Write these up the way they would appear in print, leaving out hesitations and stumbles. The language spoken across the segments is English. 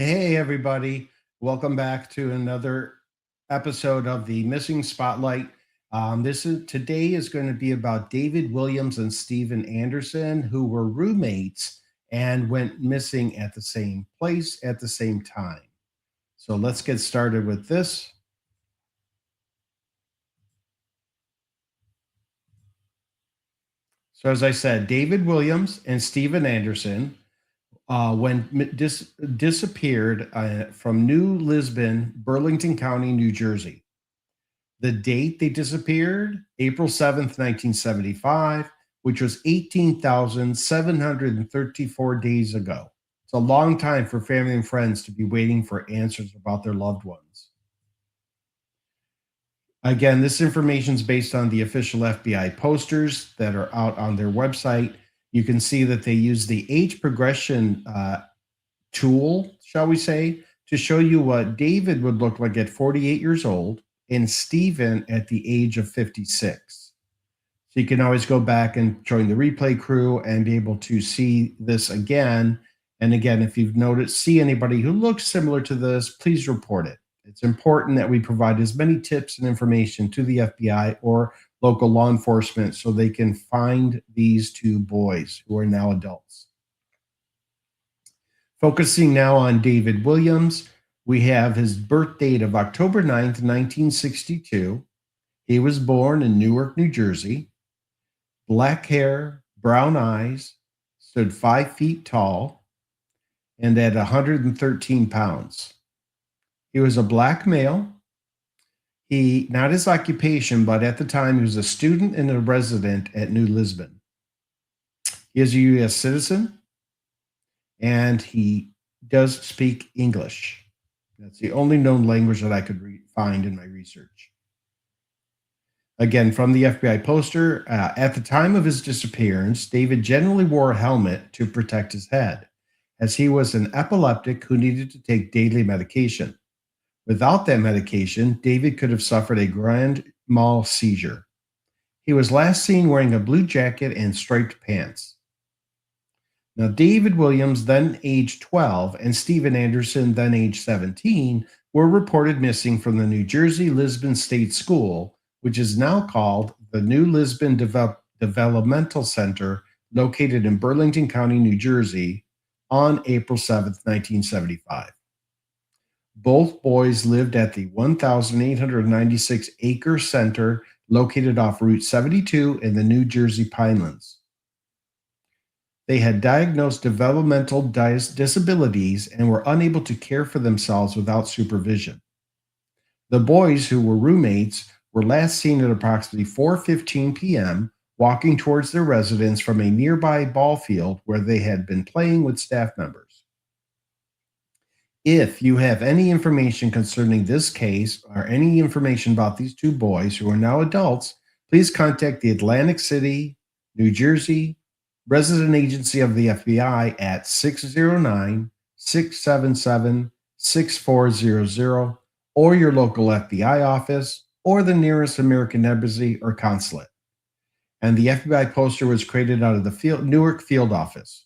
Hey, everybody. Welcome back to another episode of the Missing Spotlight. Today is going to be about David Williams and Stephen Anderson, who were roommates and went missing at the same place at the same time. So let's get started with this. So, as I said, David Williams and Stephen Anderson disappeared from New Lisbon, Burlington County, New Jersey. The date they disappeared, April 7th, 1975, which was 18,734 days ago. It's a long time for family and friends to be waiting for answers about their loved ones. Again, this information is based on the official FBI posters that are out on their website. You can see that they use the age progression tool, shall we say, to show you what David would look like at 48 years old and Stephen at the age of 56. So you can always go back and join the replay crew and be able to see this again. And again, if you've see anybody who looks similar to this, please report it. It's important that we provide as many tips and information to the FBI or local law enforcement so they can find these two boys who are now adults. Focusing now on David Williams, we have his birth date of October 9th, 1962. He was born in Newark, New Jersey. Black hair, brown eyes, stood 5 feet tall, and at 113 pounds. He was a black male. Not his occupation, but at the time he was a student and a resident at New Lisbon. He is a U.S. citizen, and he does speak English. That's the only known language that I could find in my research. Again, from the FBI poster, at the time of his disappearance, David generally wore a helmet to protect his head, as he was an epileptic who needed to take daily medication. Without that medication, David could have suffered a grand mal seizure. He was last seen wearing a blue jacket and striped pants. Now, David Williams, then age 12, and Stephen Anderson, then age 17, were reported missing from the New Jersey Lisbon State School, which is now called the New Lisbon Developmental Center, located in Burlington County, New Jersey, on April 7th, 1975. Both boys lived at the 1,896-acre center located off Route 72 in the New Jersey Pinelands. They had diagnosed developmental disabilities and were unable to care for themselves without supervision. The boys, who were roommates, were last seen at approximately 4:15 p.m. walking towards their residence from a nearby ball field where they had been playing with staff members. If you have any information concerning this case or any information about these two boys who are now adults, please contact the Atlantic City, New Jersey Resident Agency of the FBI at 609-677-6400 or your local FBI office or the nearest American embassy or consulate. And the FBI poster was created out of the Newark field office.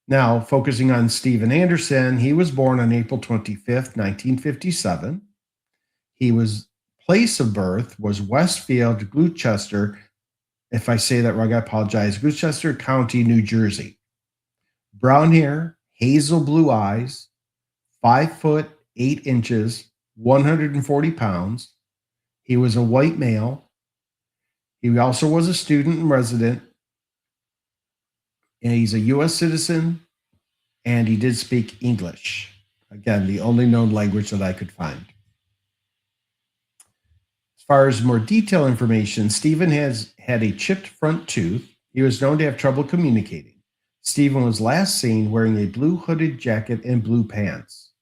Now, focusing on Stephen Anderson, he was born on April 25th, 1957. His place of birth was Westfield, Gloucester. If I say that wrong, I apologize. Gloucester County, New Jersey. Brown hair, hazel blue eyes, 5 foot 8 inches, 140 pounds. He was a white male. He also was a student and resident. And he's a U.S. citizen, and he did speak English. Again, the only known language that I could find. As far as more detailed information, Stephen had a chipped front tooth. He was known to have trouble communicating. Stephen was last seen wearing a blue hooded jacket and blue pants.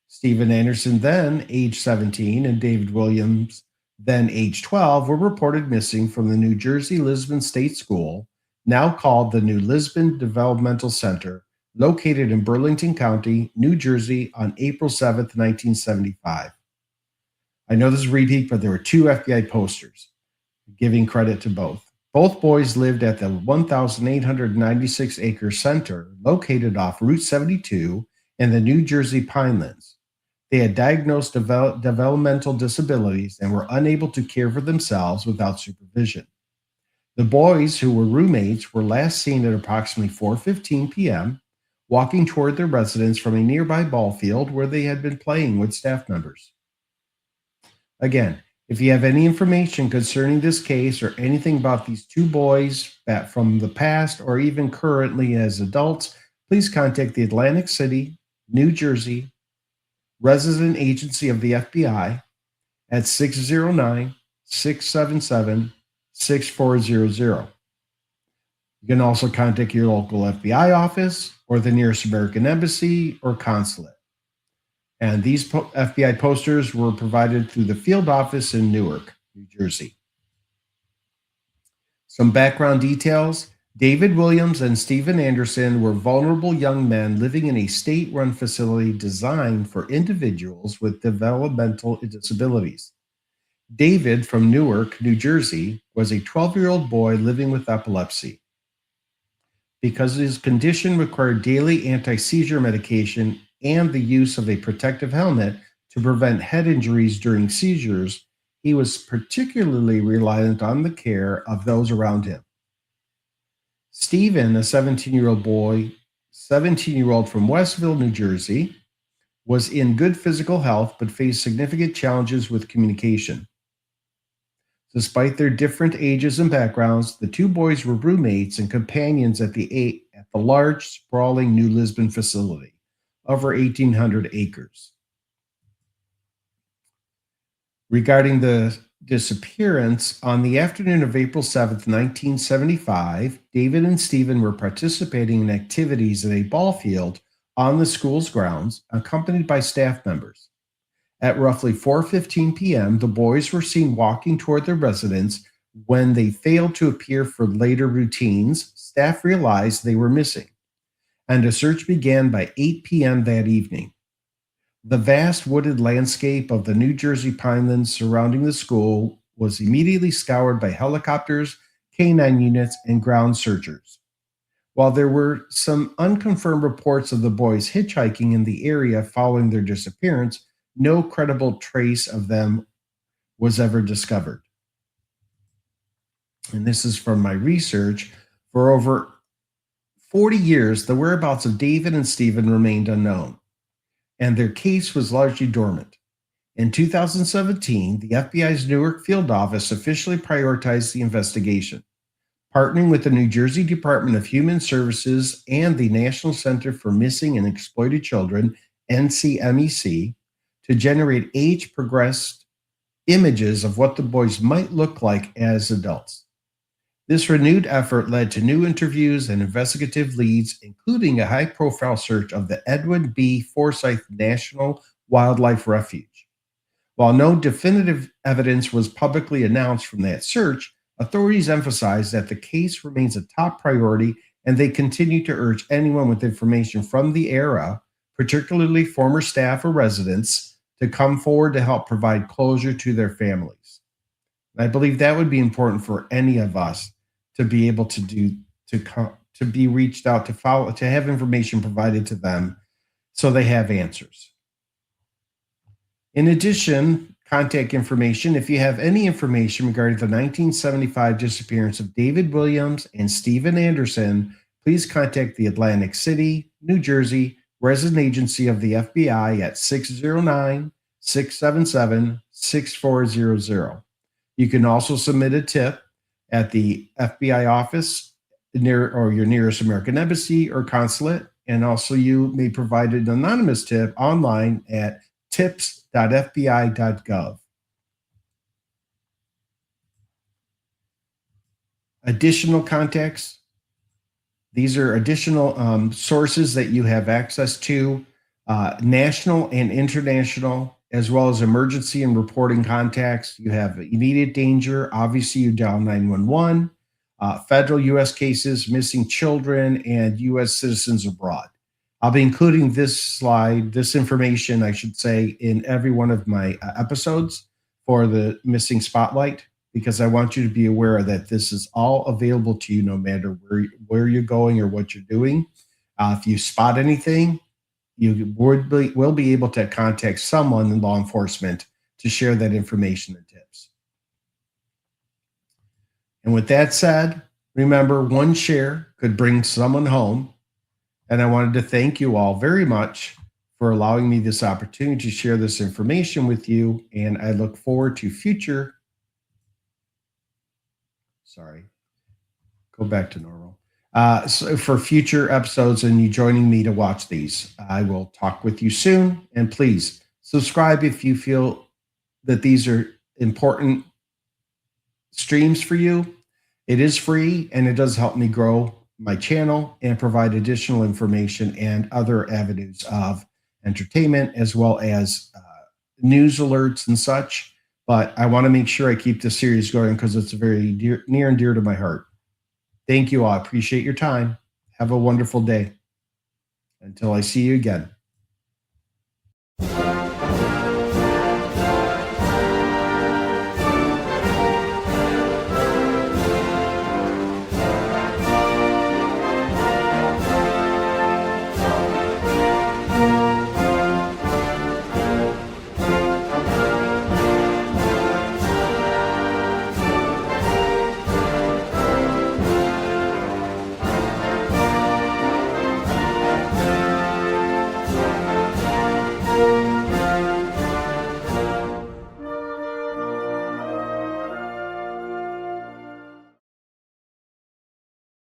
Stephen Anderson, then age 17, and David Williams, then age 12, were reported missing from the New Jersey Lisbon State School, now called the New Lisbon Developmental Center, located in Burlington County, New Jersey, on April 7th, 1975. I know this is a repeat, but there were two FBI posters, giving credit to both. Both boys lived at the 1,896-acre center located off Route 72 in the New Jersey Pinelands. They had diagnosed developmental disabilities and were unable to care for themselves without supervision. The boys, who were roommates, were last seen at approximately 4:15 p.m., walking toward their residence from a nearby ball field where they had been playing with staff members. Again, if you have any information concerning this case or anything about these two boys from the past or even currently as adults, please contact the Atlantic City, New Jersey Resident Agency of the FBI at 609-677-6400. You can also contact your local FBI office or the nearest American embassy or consulate. And these FBI posters were provided through the field office in Newark, New Jersey. Some background details. David Williams and Stephen Anderson were vulnerable young men living in a state-run facility designed for individuals with developmental disabilities. David, from Newark, New Jersey, was a 12-year-old boy living with epilepsy. Because his condition required daily anti-seizure medication and the use of a protective helmet to prevent head injuries during seizures, he was particularly reliant on the care of those around him. Stephen, a 17-year-old from Westville, New Jersey, was in good physical health but faced significant challenges with communication. Despite their different ages and backgrounds, the two boys were roommates and companions at the large, sprawling New Lisbon facility, over 1,800 acres. Regarding the disappearance, on the afternoon of April 7th, 1975, David and Stephen were participating in activities at a ball field on the school's grounds, accompanied by staff members. At roughly 4:15 p.m., the boys were seen walking toward their residence. When they failed to appear for later routines, staff realized they were missing, and a search began by 8 p.m. that evening. The vast wooded landscape of the New Jersey Pinelands surrounding the school was immediately scoured by helicopters, canine units, and ground searchers. While there were some unconfirmed reports of the boys hitchhiking in the area following their disappearance, no credible trace of them was ever discovered. And this is from my research. For over 40 years, the whereabouts of David and Stephen remained unknown, and their case was largely dormant. In 2017, the FBI's Newark field office officially prioritized the investigation, partnering with the New Jersey Department of Human Services and the National Center for Missing and Exploited Children, NCMEC, to generate age-progressed images of what the boys might look like as adults. This renewed effort led to new interviews and investigative leads, including a high-profile search of the Edwin B. Forsythe National Wildlife Refuge. While no definitive evidence was publicly announced from that search, authorities emphasized that the case remains a top priority, and they continue to urge anyone with information from the era, particularly former staff or residents, to come forward to help provide closure to their families. And I believe that would be important for any of us to be able to be reached out, to have information provided to them so they have answers. In addition, contact information. If you have any information regarding the 1975 disappearance of David Williams and Stephen Anderson, please contact the Atlantic City, New Jersey Resident Agency of the FBI at 609-677-6400. You can also submit a tip at the FBI office or your nearest American embassy or consulate. And also you may provide an anonymous tip online at tips.fbi.gov. Additional contacts. These are additional sources that you have access to, national and international, as well as emergency and reporting contacts. You have immediate danger. Obviously, you dial 911, federal U.S. cases, missing children, and U.S. citizens abroad. I'll be including this information, I should say, in every one of my episodes for the Missing Spotlight, because I want you to be aware that this is all available to you no matter where you're going or what you're doing. If you spot anything, you will be able to contact someone in law enforcement to share that information and tips. And with that said, remember, one share could bring someone home. And I wanted to thank you all very much for allowing me this opportunity to share this information with you. And I look forward to go back to normal. So for future episodes and you joining me to watch these. I will talk with you soon. And please subscribe if you feel that these are important streams for you. It is free and it does help me grow my channel and provide additional information and other avenues of entertainment, as well as news alerts and such. But I want to make sure I keep this series going because it's very near and dear to my heart. Thank you all. I appreciate your time. Have a wonderful day. Until I see you again.